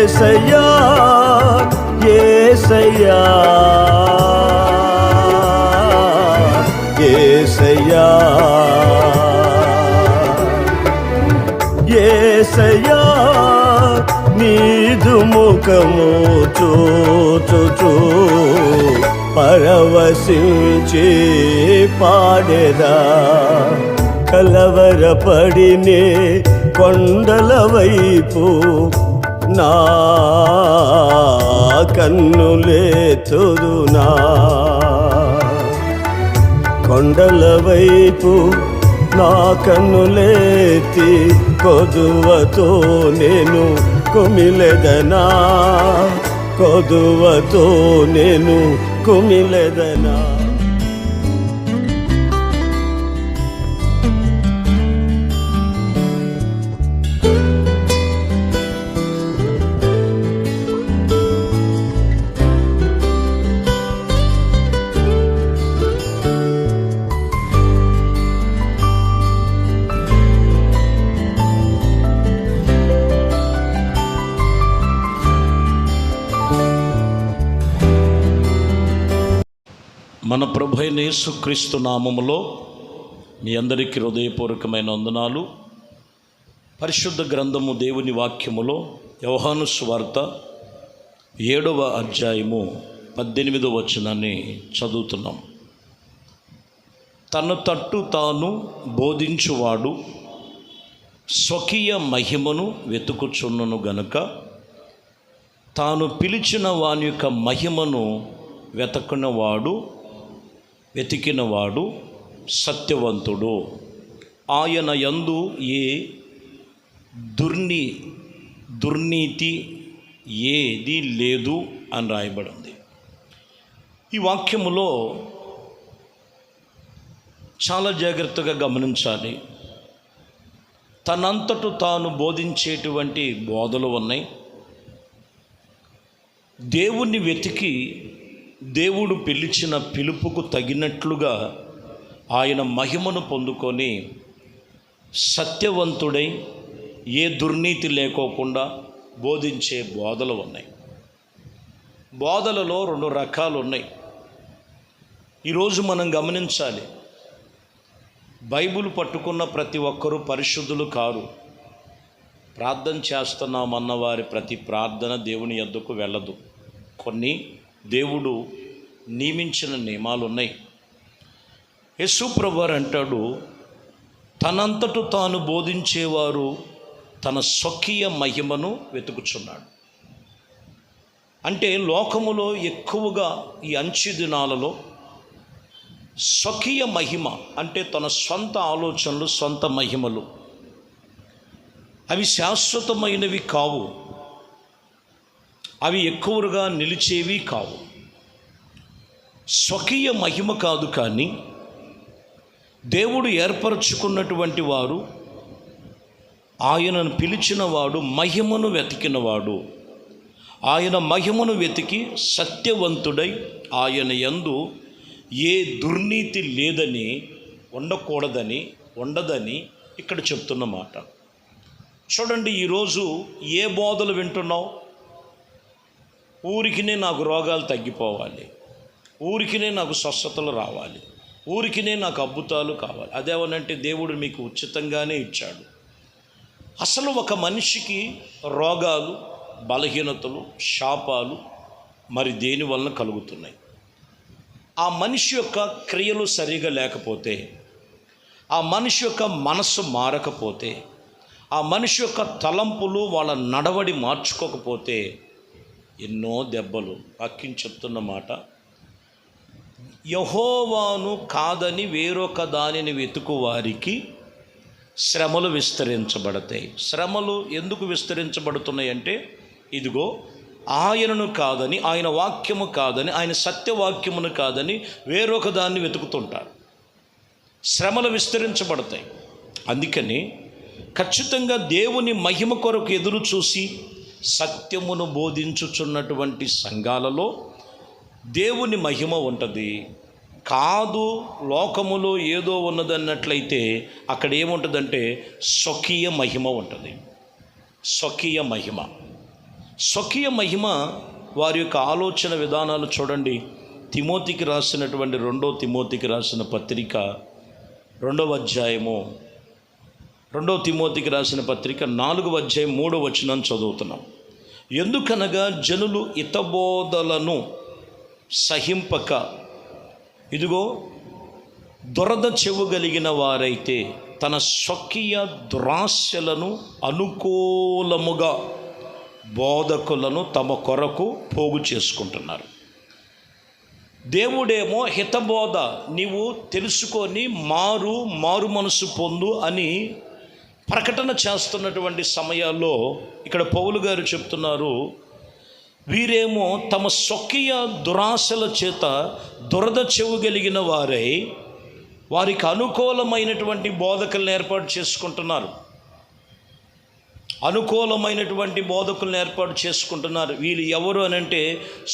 యేసయ్యా యేసయ్యా యేసయ్యా యేసయ్యా నీదు ముఖము చూచుచూ పరవశించి పాడెదా కలవరపడినే కొండల వైపు నా కన్నులెత్తుదునా కొండల వైపు నా కన్నులెత్తి కొదువతో నేను కుమిలెదనా కొదువతో నేను కుమిలెదనా. మన ప్రభు అయిన యేసుక్రీస్తు నామములో మీ అందరికీ హృదయపూర్వకమైన వందనాలు. పరిశుద్ధ గ్రంథము దేవుని వాక్యములో యోహాను సువార్త 7వ అధ్యాయము 18వ వచనాన్ని చదువుతున్నాం. తన తట్టు తాను బోధించువాడు స్వకీయ మహిమను వెతుకుచున్నను గనుక తాను పిలిచిన వాని యొక్క మహిమను వెతికినవాడు సత్యవంతుడు, ఆయన యందు ఏ దుర్నీతి ఏది లేదు అని రాయబడింది. ఈ వాక్యములో చాలా జాగ్రత్తగా గమనించాలి. తనంతట తాను బోధించేటువంటి బోధలు ఉన్నాయి. దేవుణ్ణి వెతికి దేవుడు పిలిచిన పిలుపుకు తగినట్లుగా ఆయన మహిమను పొందుకొని సత్యవంతుడై ఏ దుర్నీతి లేకోకుండా బోధించే బోధలు ఉన్నాయి. బోధలలో 2 రకాలు ఉన్నాయి. ఈరోజు మనం గమనించాలి, బైబిల్ పట్టుకున్న ప్రతి ఒక్కరూ పరిశుద్ధులు కారు. ప్రార్థన చేస్తున్నామన్న వారి ప్రతి ప్రార్థన దేవుని యొద్దకు వెళ్ళదు. కొన్ని దేవుడు నియమించిన నియమాలు ఉన్నాయి. యేసు ప్రభువారు అంటాడు, తనంతట తాను బోధించేవారు తన స్వకీయ మహిమను వెతుకుచున్నాడు. అంటే లోకములో ఎక్కువగా ఈ అంచె దినాలలో స్వకీయ మహిమ అంటే తన సొంత ఆలోచనలు, సొంత మహిమలు, అవి శాశ్వతమైనవి కావు, అవి ఎక్కువగా నిలిచేవి కావు. స్వకీయ మహిమ కాదు, కానీ దేవుడు ఏర్పరచుకున్నటువంటి వారు, ఆయనను పిలిచినవాడు మహిమను వెతికినవాడు, ఆయన మహిమను వెతికి సత్యవంతుడై ఆయన యందు ఏ దుర్నీతి లేదని ఉండదని ఇక్కడ చెప్తున్న మాట. చూడండి, ఈరోజు ఏ బోధలు వింటున్నావు? ఊరికినే నాకు రోగాలు తగ్గిపోవాలి, ఊరికినే నాకు స్వస్థతలు రావాలి, ఊరికినే నాకు అద్భుతాలు కావాలి. అదేమనంటే దేవుడు మీకు ఉచితంగానే ఇచ్చాడు. అసలు ఒక మనిషికి రోగాలు, బలహీనతలు, శాపాలు మరి దేని వలన కలుగుతున్నాయి? ఆ మనిషి యొక్క క్రియలు సరిగా లేకపోతే, ఆ మనిషి యొక్క మనస్సు మారకపోతే, ఆ మనిషి యొక్క తలంపులు వాళ్ళ నడవడి మార్చుకోకపోతే ఎన్నో దెబ్బలు. వాక్యం చెప్తున్న మాట, యెహోవాను కాదని వేరొక దానిని వెతుకు వారికి శ్రమలు విస్తరించబడతాయి. శ్రమలు ఎందుకు విస్తరించబడుతున్నాయి అంటే, ఇదిగో ఆయనను కాదని, ఆయన వాక్యము కాదని, ఆయన సత్యవాక్యమును కాదని వేరొక దాన్ని వెతుకుతుంటారు. శ్రమలు విస్తరించబడతాయి. అందుకని ఖచ్చితంగా దేవుని మహిమ కొరకు ఎదురు చూసి సత్యమును బోధించుచున్నటువంటి సంఘాలలో దేవుని మహిమ ఉంటుంది. కాదు లోకములో ఏదో ఉన్నదన్నట్లయితే అక్కడ ఏముంటుందంటే స్వకీయ మహిమ ఉంటుంది. స్వకీయ మహిమ. స్వకీయ మహిమ వారి యొక్క ఆలోచన విధానాలు చూడండి. తిమోతికి రాసినటువంటి 2 తిమోతికి రాసిన పత్రిక 2వ అధ్యాయము, 2 తిమోతికి రాసిన పత్రిక 4వ అధ్యాయం 3వ వచనం చదువుతున్నాం. ఎందుకనగా జనులు హితబోధలను సహింపక, ఇదిగో దురద చెవు కలిగిన వారైతే తన స్వకీయ దురాశలను అనుకూలముగా బోధకులను తమ కొరకు పోగు చేసుకుంటున్నారు. దేవుడేమో హితబోధ, నీవు తెలుసుకొని మారు మనసు పొందు అని ప్రకటన చేస్తున్నటువంటి సమయాల్లో ఇక్కడ పౌలు గారు చెప్తున్నారు, వీరేమో తమ స్వకీయ దురాశల చేత దురద చెవు కలిగిన వారై వారికి అనుకూలమైనటువంటి బోధకులను ఏర్పాటు చేసుకుంటున్నారు. వీళ్ళు ఎవరు అనంటే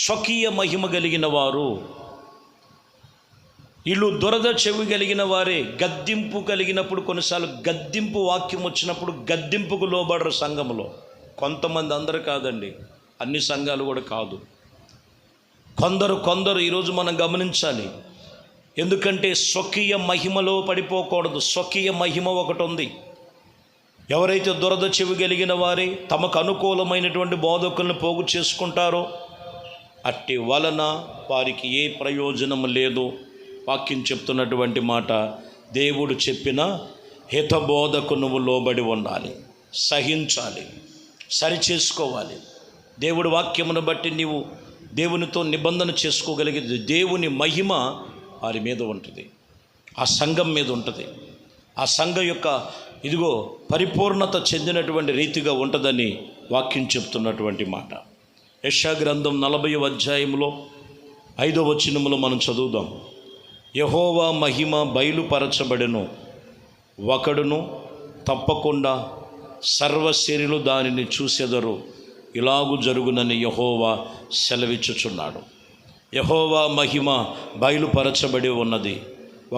స్వకీయ మహిమ కలిగిన వారు. వీళ్ళు దురద చెవి కలిగిన వారే. గద్దింపు కలిగినప్పుడు, కొన్నిసార్లు గద్దింపు వాక్యం వచ్చినప్పుడు గద్దింపుకు లోబడరు సంఘంలో. కొంతమంది, అందరు కాదండి, అన్ని సంఘాలు కూడా కాదు, కొందరు ఈరోజు మనం గమనించాలి. ఎందుకంటే స్వకీయ మహిమలో పడిపోకూడదు. స్వకీయ మహిమ ఒకటి ఉంది. ఎవరైతే దురద చెవి కలిగిన వారే తమకు అనుకూలమైనటువంటి బోధకులను పోగు చేసుకుంటారో అట్టి వలన వారికి ఏ ప్రయోజనం లేదు. వాక్యం చెప్తున్నటువంటి మాట, దేవుడు చెప్పిన హితబోధకు నువ్వు లోబడి ఉండాలి, సహించాలి, సరిచేసుకోవాలి. దేవుడి వాక్యమును బట్టి నీవు దేవునితో నిబంధన చేసుకోగలిగేది. దేవుని మహిమ వారి మీద ఉంటుంది, ఆ సంఘం మీద ఉంటుంది. ఆ సంఘం యొక్క ఇదిగో పరిపూర్ణత చెందినటువంటి రీతిగా ఉంటుందని వాక్యం చెప్తున్నటువంటి మాట. యెషయా గ్రంథం 40వ అధ్యాయంలో 5వ వచనములో మనం చదువుదాం. యెహోవా మహిమ బయలుపరచబడెను, ఒకడును తప్పకుండా సర్వశరీరులు దానిని చూసెదరు, ఇలాగు జరుగునని యెహోవా సెలవిచ్చుచున్నాడు. యెహోవా మహిమ బయలుపరచబడి ఉన్నది,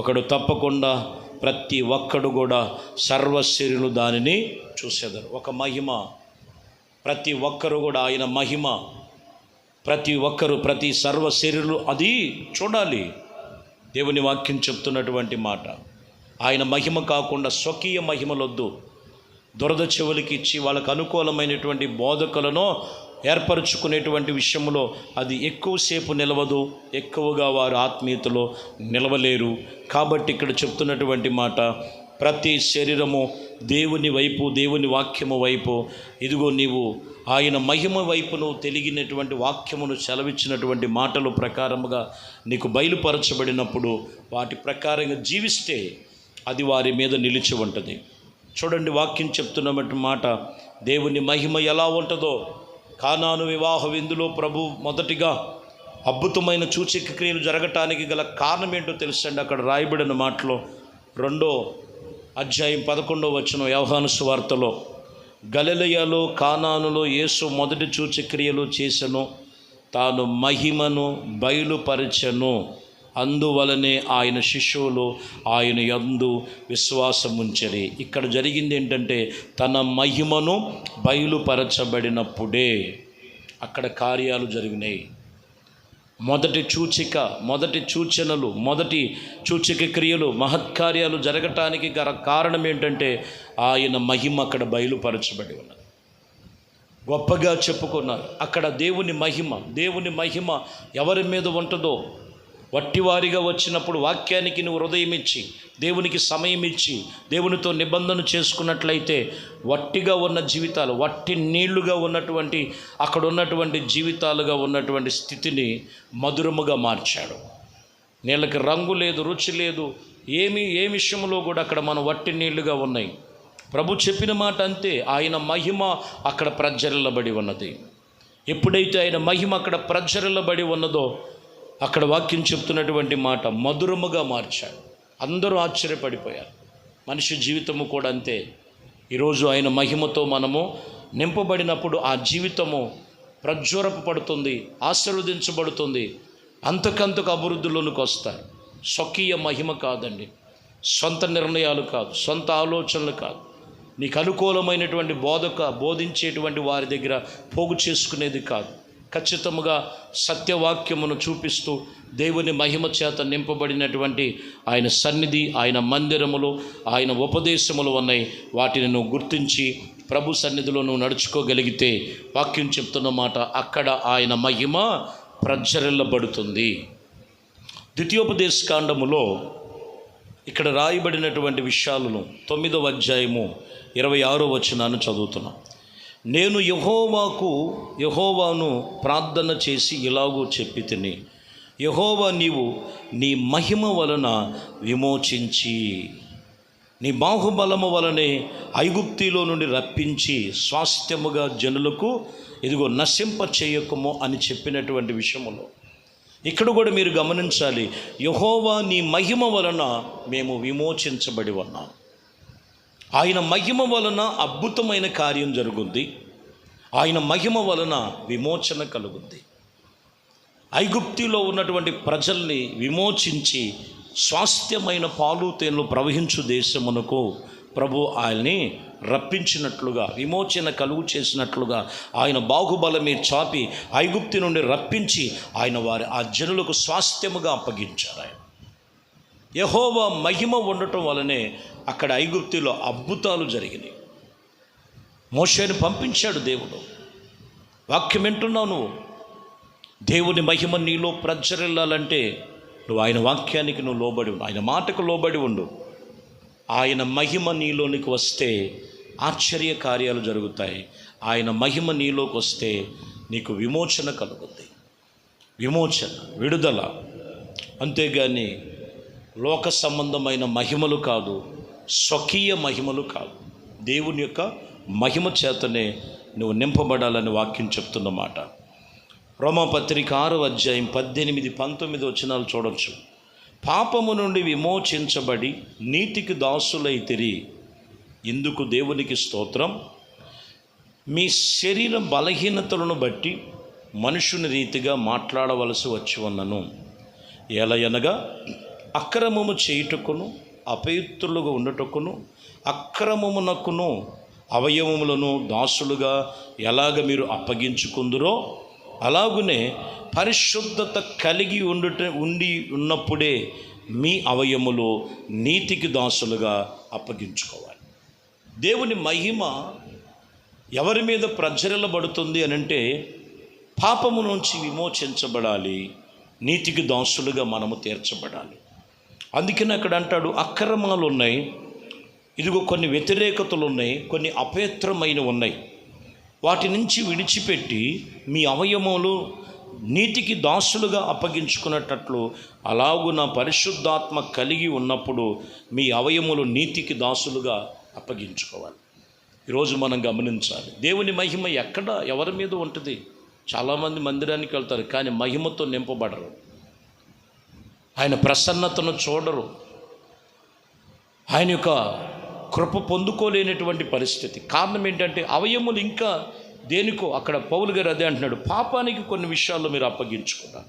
ఒకడు తప్పకుండా ప్రతి ఒక్కడు కూడా సర్వశరీరులు దానిని చూసేదారు. ఒక మహిమ, ప్రతి ఒక్కరు కూడా ఆయన మహిమ, ప్రతి సర్వశరీరులు అది చూడాలి. దేవుని వాక్యం చెప్తున్నటువంటి మాట, ఆయన మహిమ కాకుండా స్వకీయ మహిమలొద్దు. దురద చెవులకి ఇచ్చి వాళ్ళకు అనుకూలమైనటువంటి బోధకులను ఏర్పరచుకునేటువంటి విషయంలో అది ఎక్కువసేపు నిలవదు, ఎక్కువగా వారు ఆత్మీయతలో నిలవలేరు. కాబట్టి ఇక్కడ చెప్తున్నటువంటి మాట, ప్రతి శరీరము దేవుని వైపు, దేవుని వాక్యము వైపు, ఇదిగో నీవు ఆయన మహిమ వైపు నువ్వు తెలిగినటువంటి వాక్యమును సెలవిచ్చినటువంటి మాటల ప్రకారముగా నీకు బయలుపరచబడినప్పుడు వాటి ప్రకారంగా జీవిస్తే అది వారి మీద నిలిచి ఉంటుంది. చూడండి, వాక్యం చెప్తున్నటువంటి మాట, దేవుని మహిమ ఎలా ఉంటుందో. కానాను వివాహ విందులో ప్రభు మొదటిగా అద్భుతమైన సూచక క్రియలు జరగటానికి గల కారణం ఏంటో తెలుసండి. అక్కడ రాయబడిన మాటలో 2వ అధ్యాయం 11వ వచనం యోహాను సువార్తలో, గలిలయలో కానానులో యేసు మొదటి సూచక్రియలు చేసెను, తాను మహిమను బయలుపరచెను, అందువలనే ఆయన శిష్యులు ఆయన యందు విశ్వాసముంచరి. ఇక్కడ జరిగింది ఏంటంటే, తన మహిమను బయలుపరచబడినప్పుడే అక్కడ కార్యాలు జరిగినాయి. మొదటి సూచనలు, మొదటి సూచక క్రియలు, మహత్కార్యాలు జరగటానికి కారణం ఏంటంటే ఆయన మహిమ అక్కడ బయలుపరచబడి ఉన్నది. గొప్పగా చెప్పుకున్నారు. అక్కడ దేవుని మహిమ ఎవరి మీద ఉంటుందో, వట్టివారిగా వచ్చినప్పుడు వాక్యానికి నువ్వు హృదయం ఇచ్చి, దేవునికి సమయం ఇచ్చి, దేవునితో నిబంధన చేసుకున్నట్లయితే వట్టిగా ఉన్న జీవితాలు, వట్టి నీళ్లుగా ఉన్నటువంటి అక్కడ ఉన్నటువంటి జీవితాలుగా ఉన్నటువంటి స్థితిని మధురముగా మార్చాడు. నీళ్ళకి రంగు లేదు, రుచి లేదు, ఏ విషయంలో కూడా అక్కడ మనం వట్టి నీళ్లుగా ఉన్నాయి. ప్రభు చెప్పిన మాట అంతే. ఆయన మహిమ అక్కడ ప్రజ్వరిల్లబడి ఉన్నది. ఎప్పుడైతే ఆయన మహిమ అక్కడ ప్రజ్వరిల్లబడి ఉన్నదో అక్కడ వాక్యం చెప్తున్నటువంటి మాట మధురముగా మార్చాడు. అందరూ ఆశ్చర్యపడిపోయారు. మనిషి జీవితము కూడా అంతే. ఈరోజు ఆయన మహిమతో మనము నింపబడినప్పుడు ఆ జీవితము ప్రజ్వరపడుతుంది, ఆశీర్వదించబడుతుంది, అంతకంతకు అభివృద్ధిలోనికి వస్తారు. స్వకీయ మహిమ కాదండి, సొంత నిర్ణయాలు కాదు, సొంత ఆలోచనలు కాదు, నీకు అనుకూలమైనటువంటి బోధించేటువంటి వారి దగ్గర పోగు చేసుకునేది కాదు. ఖచ్చితంగా సత్యవాక్యమును చూపిస్తూ దేవుని మహిమ చేత నింపబడినటువంటి ఆయన సన్నిధి, ఆయన మందిరములు, ఆయన ఉపదేశములు ఉన్నాయి. వాటిని నువ్వు గుర్తించి ప్రభు సన్నిధిలో నువ్వు నడుచుకోగలిగితే వాక్యం చెప్తున్న మాట, అక్కడ ఆయన మహిమ ప్రజ్వరిల్లబడుతుంది. ద్వితీయోపదేశకాండములో ఇక్కడ రాయబడినటువంటి విషయాలను 9వ అధ్యాయము 26వ వచనాన్ని చదువుతున్నాం. నేను యెహోవాను ప్రార్థన చేసి ఇలాగూ చెప్పి తిని, యెహోవా నీవు నీ మహిమ వలన విమోచించి నీ బాహుబలము వలనే ఐగుప్తిలో నుండి రప్పించి స్వాస్థ్యముగా జనులకు ఇదిగో నశింప చేయకము అని చెప్పినటువంటి విషయములో ఇక్కడ కూడా మీరు గమనించాలి. యెహోవా నీ మహిమ వలన మేము విమోచించబడి ఉన్నాం. ఆయన మహిమ వలన అద్భుతమైన కార్యం జరుగుద్ది. ఆయన మహిమ వలన విమోచన కలుగుద్ది. ఐగుప్తిలో ఉన్నటువంటి ప్రజల్ని విమోచించి స్వాస్థ్యమైన పాలు తేనెలు ప్రవహించు దేశమునకు ప్రభు ఆయన్ని రప్పించినట్లుగా, విమోచన కలుగు చేసినట్లుగా ఆయన బాహుబలమే చాపి ఐగుప్తి నుండి రప్పించి ఆయన ఆ జనులకు స్వాస్థ్యముగా అప్పగించారు. ఆయన యెహోవా మహిమ ఉండటం వలనే అక్కడ ఐగుప్తిలో అద్భుతాలు జరిగినాయి. మోషేని పంపించాడు దేవుడు. వాక్యం వింటున్నావు నువ్వు. దేవుని మహిమ నీలో ప్రజ్వరిల్లాలంటే నువ్వు ఆయన వాక్యానికి నువ్వు లోబడి ఉండు, ఆయన మాటకు లోబడి ఉండు. ఆయన మహిమ నీలోనికి వస్తే ఆశ్చర్య కార్యాలు జరుగుతాయి. ఆయన మహిమ నీలోకి వస్తే నీకు విమోచన కలుగుతుంది. విమోచన, విడుదల. అంతేగాని లోక సంబంధమైన మహిమలు కాదు, స్వకీయ మహిమలు కాదు. దేవుని యొక్క మహిమ చేతనే నువ్వు నింపబడాలని వాక్యం చెప్తున్నమాట. రోమాపత్రిక 6వ అధ్యాయం 18-19 వచనాలు చూడవచ్చు. పాపము నుండి విమోచించబడి నీతికి దాసులైతిరి, ఇందుకు దేవునికి స్తోత్రం. మీ శరీర బలహీనతలను బట్టి మనుషుని రీతిగా మాట్లాడవలసి వచ్చి ఉన్నను. ఎలయనగా అక్రమము చేయుటకును అపవిత్రులుగా ఉండుటకును అక్రమమునకును అవయవములను దాసులుగా ఎలాగ మీరు అప్పగించుకుందురో అలాగునే పరిశుద్ధత కలిగి ఉన్నప్పుడే మీ అవయములు నీతికి దాసులుగా అప్పగించుకోవాలి. దేవుని మహిమ ఎవరి మీద ప్రజ్వరిల్లబడుతుంది అని అంటే పాపము నుంచి విమోచించబడాలి, నీతికి దాసులుగా మనము తీర్చబడాలి. అందుకని అక్కడ అంటాడు అక్రమాలు ఉన్నాయి, ఇదిగో కొన్ని వ్యతిరేకతలు ఉన్నాయి, కొన్ని అపవిత్రమైన ఉన్నాయి. వాటి నుంచి విడిచిపెట్టి మీ అవయవములు నీతికి దాసులుగా అప్పగించుకున్నట్లు అలాగున పరిశుద్ధాత్మ కలిగి ఉన్నప్పుడు మీ అవయవములు నీతికి దాసులుగా అప్పగించుకోవాలి. ఈరోజు మనం గమనించాలి, దేవుని మహిమ ఎక్కడ ఎవరి మీద ఉంటుంది. చాలామంది మందిరానికి వెళ్తారు కానీ మహిమతో నింపబడరు, ఆయన ప్రసన్నతను చూడరు, ఆయన యొక్క కృప పొందుకోలేనటువంటి పరిస్థితి. కారణం ఏంటంటే అవయములు ఇంకా దేనికో. అక్కడ పౌలు గారు అదే అంటున్నాడు, పాపానికి కొన్ని విషయాల్లో మీరు అప్పగించుకున్నారు,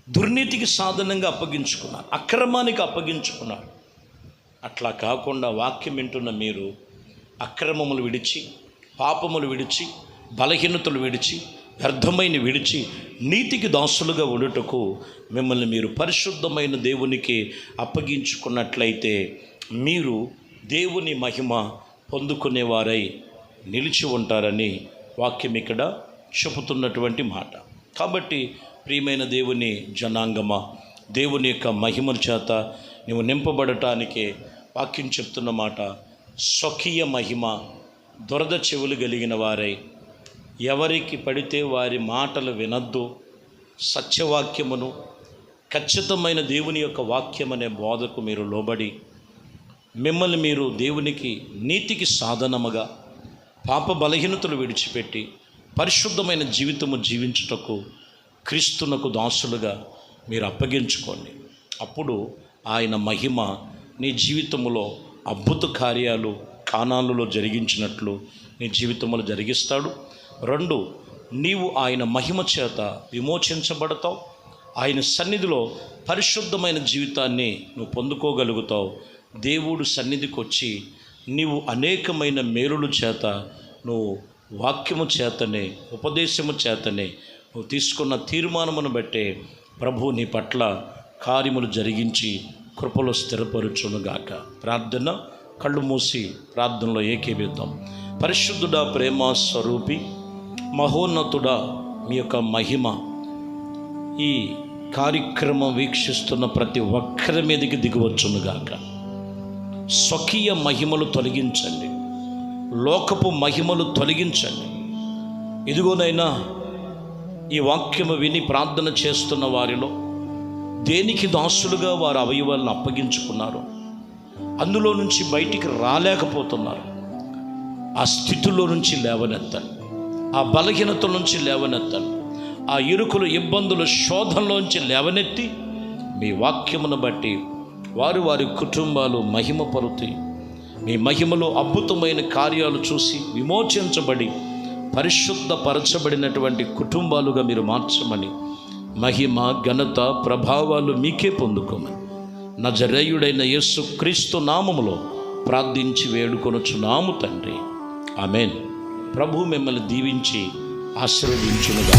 దుర్నీతికి సాధనంగా అప్పగించుకున్నారు, అక్రమానికి అప్పగించుకున్నారు. అట్లా కాకుండా వాక్యం వింటున్న మీరు అక్రమములు విడిచి, పాపములు విడిచి, బలహీనతలు విడిచి, వ్యర్థమైన విడిచి నీతికి దాసులుగా ఉండుటకు మిమ్మల్ని మీరు పరిశుద్ధమైన దేవునికి అప్పగించుకున్నట్లయితే మీరు దేవుని మహిమ పొందుకునేవారై నిలిచి ఉంటారని వాక్యం ఇక్కడ చెబుతున్నటువంటి మాట. కాబట్టి ప్రియమైన దేవుని జనాంగమా, దేవుని యొక్క మహిమ చేత నువ్వు నింపబడటానికే వాక్యం చెప్తున్న మాట. స్వకీయ మహిమ, దురద చెవులు కలిగిన వారై ఎవరికి పడితే వారి మాటలు వినద్దు, సత్యవాక్యమును ఖచ్చితమైన దేవుని యొక్క వాక్యం అనే బోధకు మీరు లోబడి మిమ్మల్ని మీరు దేవునికి నీతికి సాధనముగా పాప బలహీనతలు విడిచిపెట్టి పరిశుద్ధమైన జీవితము జీవించుటకు క్రీస్తునకు దాసులుగా మీరు అప్పగించుకోండి. అప్పుడు ఆయన మహిమ నీ జీవితంలో అద్భుత కార్యాలు కానాలలో జరిగించినట్లు నీ జీవితంలో జరిగిస్తాడు. 2, నీవు ఆయన మహిమ చేత విమోచించబడతావు. ఆయన సన్నిధిలో పరిశుద్ధమైన జీవితాన్ని నువ్వు పొందుకోగలుగుతావు. దేవుడు సన్నిధికి వచ్చి నీవు అనేకమైన మేలుల చేత, నువ్వు వాక్యము చేతనే, ఉపదేశము చేతనే, నువ్వు తీసుకున్న తీర్మానమును బట్టే ప్రభు నీ పట్ల కార్యములు జరిగించి కృపలో స్థిరపరుచునుగాక. ప్రార్థన, కళ్ళు మూసి ప్రార్థనలో ఏకీభవిద్దాం. పరిశుద్ధుడా, ప్రేమ స్వరూపి, మహోన్నతుడా, మీ యొక్క మహిమ ఈ కార్యక్రమం వీక్షిస్తున్న ప్రతి ఒక్కరి మీదకి దిగివచ్చునుగాక. స్వకీయ మహిమలు తొలగించండి, లోకపు మహిమలు తొలగించండి. ఇదిగోనైనా ఈ వాక్యము విని ప్రార్థన చేస్తున్న వారిలో దేనికి దాసులుగా వారు అవయవాలను అప్పగించుకున్నారు, అందులో నుంచి బయటికి రాలేకపోతున్నారు, ఆ స్థితిలో నుంచి లేవనెత్తండి, ఆ బలహీనత నుంచి లేవనెత్తండి, ఆ ఇరుకులు, ఇబ్బందులు, శోధనలోంచి లేవనెత్తి మీ వాక్యమును బట్టి వారు వారి కుటుంబాలు మహిమపరుతి మీ మహిమలో అద్భుతమైన కార్యాలు చూసి విమోచించబడి పరిశుద్ధపరచబడినటువంటి కుటుంబాలుగా మీరు మార్చమని, మహిమ, ఘనత, ప్రభావాలు మీకే పొందుకోమని నజరేయుడైన యేసు క్రీస్తు నామములో ప్రార్థించి వేడుకొనుచున్నాము తండ్రి. ఆమేన్. ప్రభు మిమ్మల్ని దీవించి ఆశీర్వదించునుగా.